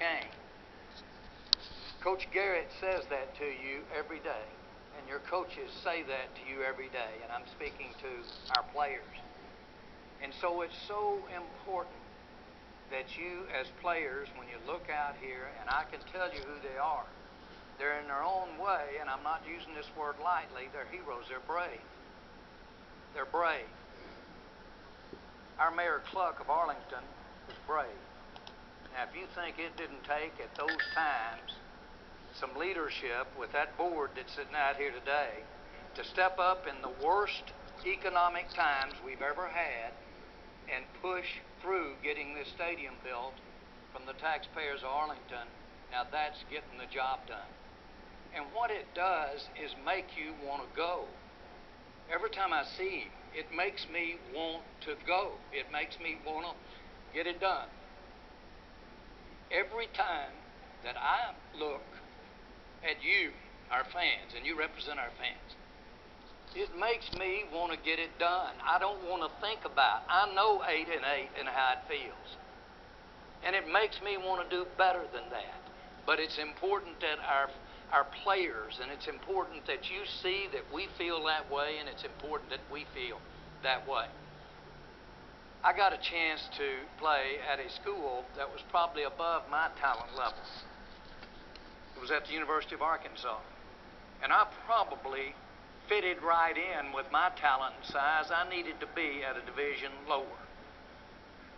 game. Coach Garrett says that to you every day, and your coaches say that to you every day, and I'm speaking to our players. And so it's so important that you as players, when you look out here, and I can tell you who they are, they're in their own way, and I'm not using this word lightly, they're heroes, they're brave. They're brave. Our Mayor Cluck of Arlington is brave. Now, if you think it didn't take at those times some leadership with that board that's sitting out here today to step up in the worst economic times we've ever had and push through getting this stadium built from the taxpayers of Arlington, now that's getting the job done. And what it does is make you want to go. Every time I see him, it makes me want to go. It makes me want to get it done. Every time that I look at you, our fans, and you represent our fans, it makes me want to get it done. I don't want to think about it. I know 8-8 and how it feels. And it makes me want to do better than that. But it's important that our players, and it's important that you see that we feel that way, and it's important that we feel that way. I got a chance to play at a school that was probably above my talent level. It was at the University of Arkansas. And I probably fitted right in with my talent and size. I needed to be at a division lower.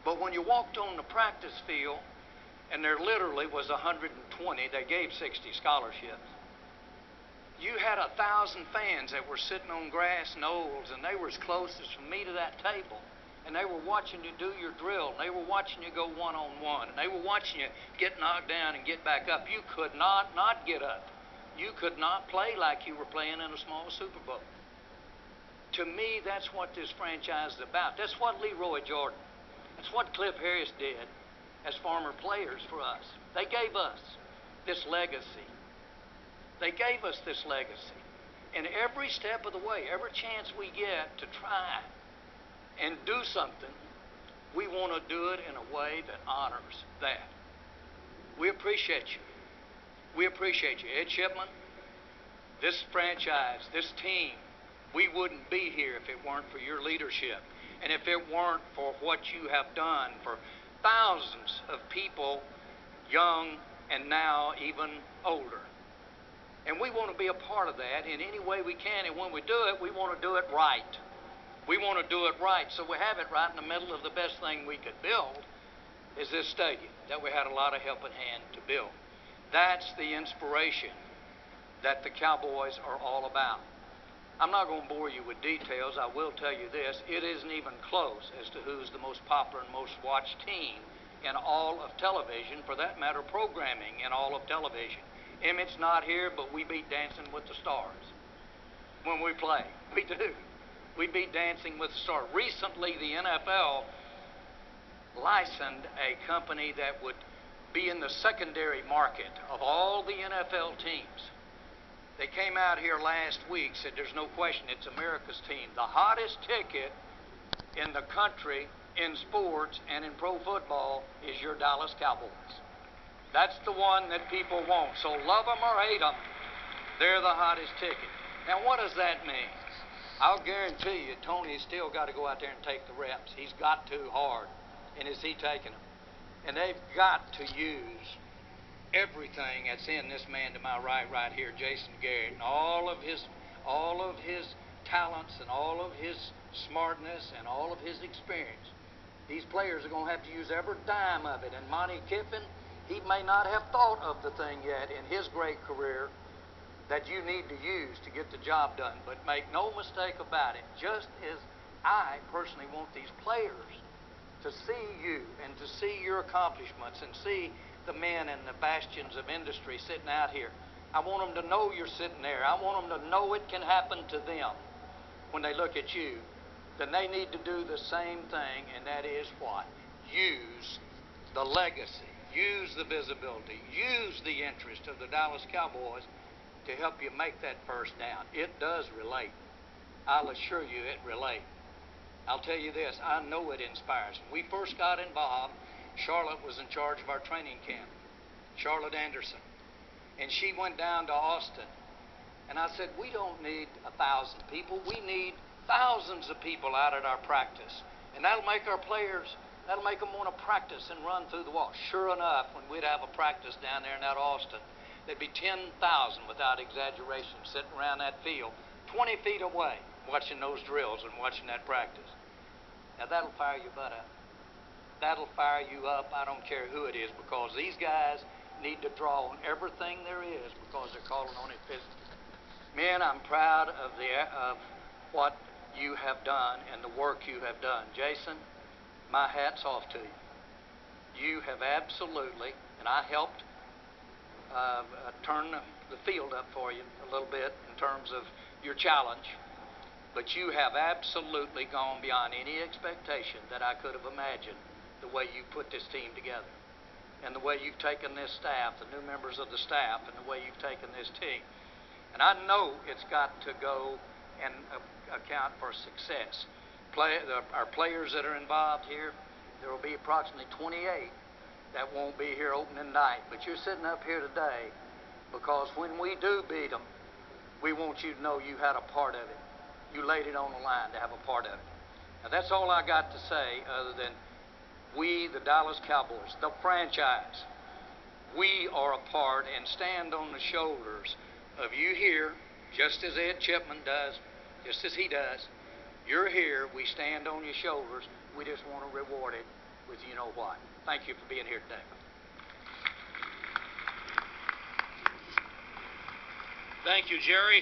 But when you walked on the practice field, and there literally was 120, they gave 60 scholarships. You had 1,000 fans that were sitting on grass knolls, and they were as close as from me to that table. And they were watching you do your drill, and they were watching you go one-on-one, and they were watching you get knocked down and get back up. You could not get up. You could not play like you were playing in a small Super Bowl. To me, that's what this franchise is about. That's what Leroy Jordan, that's what Cliff Harris did as former players for us. They gave us this legacy. They gave us this legacy. And every step of the way, every chance we get to try and do something, we want to do it in a way that honors that. We appreciate you. We appreciate you. Ed Shipman, this franchise, this team, we wouldn't be here if it weren't for your leadership, and if it weren't for what you have done for thousands of people, young and now even older. And we want to be a part of that in any way we can, and when we do it, we want to do it right. We want to do it right, so we have it right in the middle of the best thing we could build is this stadium that we had a lot of helping hand to build. That's the inspiration that the Cowboys are all about. I'm not going to bore you with details. I will tell you this. It isn't even close as to who's the most popular and most watched team in all of television, for that matter, programming in all of television. Emmett's not here, but we beat Dancing with the Stars when we play. We do. We beat Dancing with the Stars. Recently, the NFL licensed a company that would be in the secondary market of all the NFL teams. They came out here last week, said there's no question it's America's team. The hottest ticket in the country in sports and in pro football is your Dallas Cowboys. That's the one that people want. So love them or hate them, they're the hottest ticket. Now, what does that mean? I'll guarantee you Tony's still got to go out there and take the reps. He's got to hard. And is he taking them? And they've got to use everything that's in this man to my right here, Jason Garrett, and all of his talents and all of his smartness and all of his experience. These players are going to have to use every dime of it. And Monty Kiffin, he may not have thought of the thing yet in his great career that you need to use to get the job done. But make no mistake about it, just as I personally want these players to see you and to see your accomplishments and see the men and the bastions of industry sitting out here, I want them to know you're sitting there. I want them to know it can happen to them when they look at you. Then they need to do the same thing, and that is what? Use the legacy, use the visibility, use the interest of the Dallas Cowboys to help you make that first down. It does relate. I'll assure you it relates. I'll tell you this, I know it inspires. When we first got involved, Charlotte was in charge of our training camp. Charlotte Anderson. And she went down to Austin. And I said, we don't need 1,000 people. We need thousands of people out at our practice. And that'll make our players, that'll make them want to practice and run through the wall. Sure enough, when we'd have a practice down there in that Austin, there'd be 10,000, without exaggeration, sitting around that field, 20 feet away, watching those drills and watching that practice. Now, that'll fire your butt up. That'll fire you up, I don't care who it is, because these guys need to draw on everything there is because they're calling on it physically. Men, I'm proud of what you have done and the work you have done. Jason, my hat's off to you. You have absolutely, and I helped turn the field up for you a little bit in terms of your challenge, but you have absolutely gone beyond any expectation that I could have imagined the way you put this team together and the way you've taken this staff, the new members of the staff, and the way you've taken this team. And I know it's got to go and account for success. Our players that are involved here, there will be approximately 28 that won't be here opening night. But you're sitting up here today because when we do beat them, we want you to know you had a part of it. You laid it on the line to have a part of it. Now, that's all I got to say other than we, the Dallas Cowboys, the franchise, we are a part and stand on the shoulders of you here, just as Ed Chipman does, just as he does. You're here. We stand on your shoulders. We just want to reward it with you know what. Thank you for being here today. Thank you, Jerry.